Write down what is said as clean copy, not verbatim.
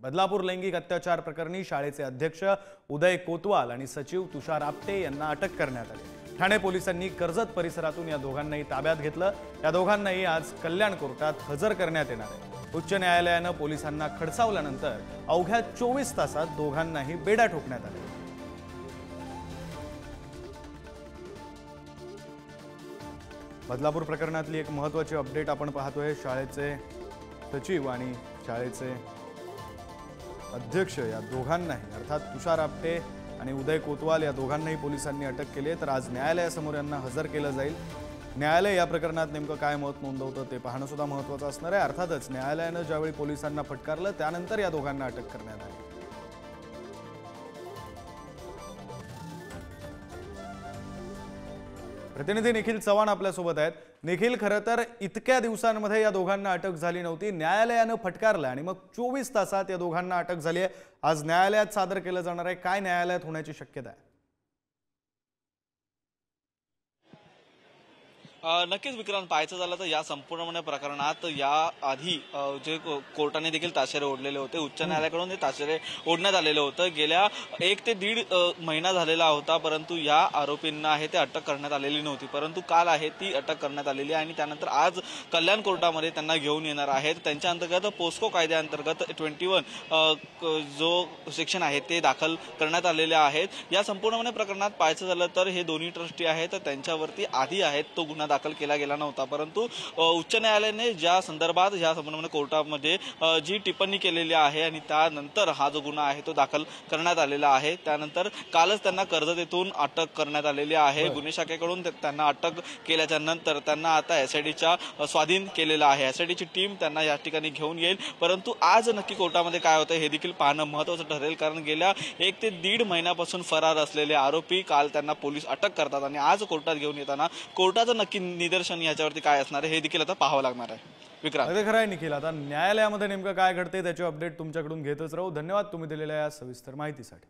बदलापूर लैंगिक अत्याचार प्रकरणी शाळेचे अध्यक्ष उदय कोतवाल आणि सचिव तुषार आपटे यांना अटक करण्यात आली। ठाणे पोलिसांनी कर्जत परिसरातून या दोघांनाही ताब्यात घेतलं। या दोघांनाही आज कल्याण कोर्टात हजर करण्यात येणार आहे। उच्च न्यायालयाने पोलिसांना खडसावल्यानंतर अवघ्या 24 तासात दोघांनाही बेड्या ठोकण्यात आल्या। बदलापूर प्रकरणातली एक महत्त्वाची अपडेट आपण पाहतोय। शाळेचे सचिव आणि शाळेचे अध्यक्ष या दोघांनाही अर्थात तुषार आपटे आणि उदय कोतवाल या दोघांनाही पोलिसांनी अटक केली आहे। तर आज न्यायालयासमोर यांना हजर केलं जाईल। न्यायालय या प्रकरणात नेमकं काय मत नोंदवतं ते पाहणं सुद्धा महत्त्वाचं असणार आहे। अर्थातच न्यायालयाने ज्यावेळी पोलिसांना फटकारलं त्यानंतर या दोघांना अटक करण्यात आली। प्रतिनिधी निखिल चव्हाण आपल्या सोबत आहेत। निखिल, खरं तर इतक्या दिवसांमध्ये या दोघांना अटक झाली नव्हती, न्यायालयाने फटकारलं आणि मग 24 तासात या दोघांना अटक झाली आहे। आज न्यायालयात सादर केलं जाणार आहे, काय न्यायालयात होण्याची शक्यता आहे? नक्कीच विक्रांत, पाहायचं झालं तर या संपूर्ण प्रकरणात या आधी जे कोर्टाने देखील ताशेरे ओढलेले होते, उच्च न्यायालयाकडून ते ताशेरे ओढण्यात आलेलं होतं। गेल्या 1 ते 1.5 महिना झालेला होता, परंतु या आरोपींना आहे ते अटक करण्यात आलेली नव्हती। परंतु काल आहे ती अटक करण्यात आलेली आहे आणि त्यानंतर आज कल्याण कोर्टामध्ये त्यांना घेऊन येणार आहेत। त्यांच्या अंतर्गत पोस्को कायद्याअंतर्गत 21 जो सेक्शन आहे ते दाखल करण्यात आलेले आहेत। या संपूर्ण प्रकरणात पाहायचं झालं तर हे दोन्ही ट्रस्टी आहेत, त्यांच्यावरती आधी आहेत तो गुन्हा दाखल केला गेला नव्हता, परंतु उच्च न्यायालयाने ज्या संदर्भात या संपूर्ण कोर्टामध्ये जी टिप्पणी केलेली आहे आणि त्यानंतर हा जो गुन्हा आहे तो दाखल करण्यात आलेला आहे। त्यानंतर कालच त्यांना कर्जत अटक करण्यात आलेली आहे। गुन्हे शाखेकडून त्यांना अटक केल्याच्या नंतर त्यांना आता एसआयटीच्या स्वाधीन केलेलं आहे। एसआयटीची टीम त्यांना या ठिकाणी घेऊन येईल, परंतु आज नक्की कोर्टामध्ये काय होतं हे देखील पाहणं महत्त्वाचं ठरेल, कारण गेल्या 1 ते 1.5 महिन्यापासून फरार असलेले आरोपी काल त्यांना पोलीस अटक करतात आणि आज कोर्टात घेऊन येताना कोर्टाचं नक्की निदर्शन याच्यावरती काय असणार आहे हे देखील आता पाहावं लागणार आहे। विक्रांत, खरं आहे निखिल, आता न्यायालयामध्ये नेमकं काय घडते त्याची अपडेट तुमच्याकडून घेतच राहू। धन्यवाद तुम्ही दिलेल्या या सविस्तर माहितीसाठी।